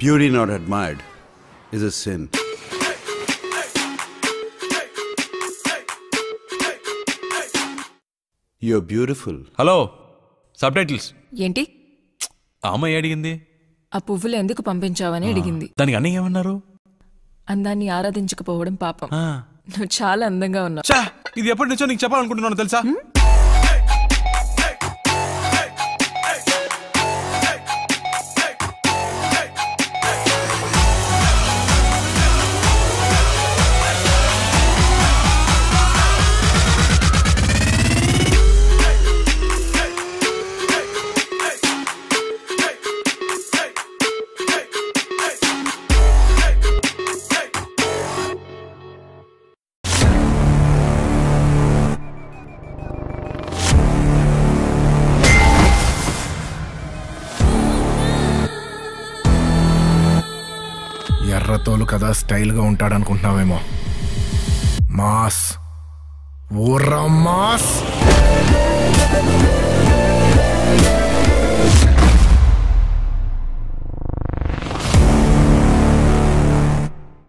Beauty not admired is a sin. You're beautiful. Hello sub titles ఏంటి? ఆ అమ్మాయి అడిగింది ఆ పువ్వులు ఎందుకు పంపించావని అడిగింది. దానికి అన్నయ్య ఏమన్నారు? అందాన్ని ఆరాధించకపోవడం పాపం. నువ్వు చాలా అందంగా ఉన్నావు. ఇది ఎప్పటి నుంచో నీకు చెప్పాలనుకుంటున్నాను తెలుసా? ఎర్రతోలు కదా స్టైల్గా ఉంటాడనుకుంటున్నావేమో. Mass ఊర్రా mass.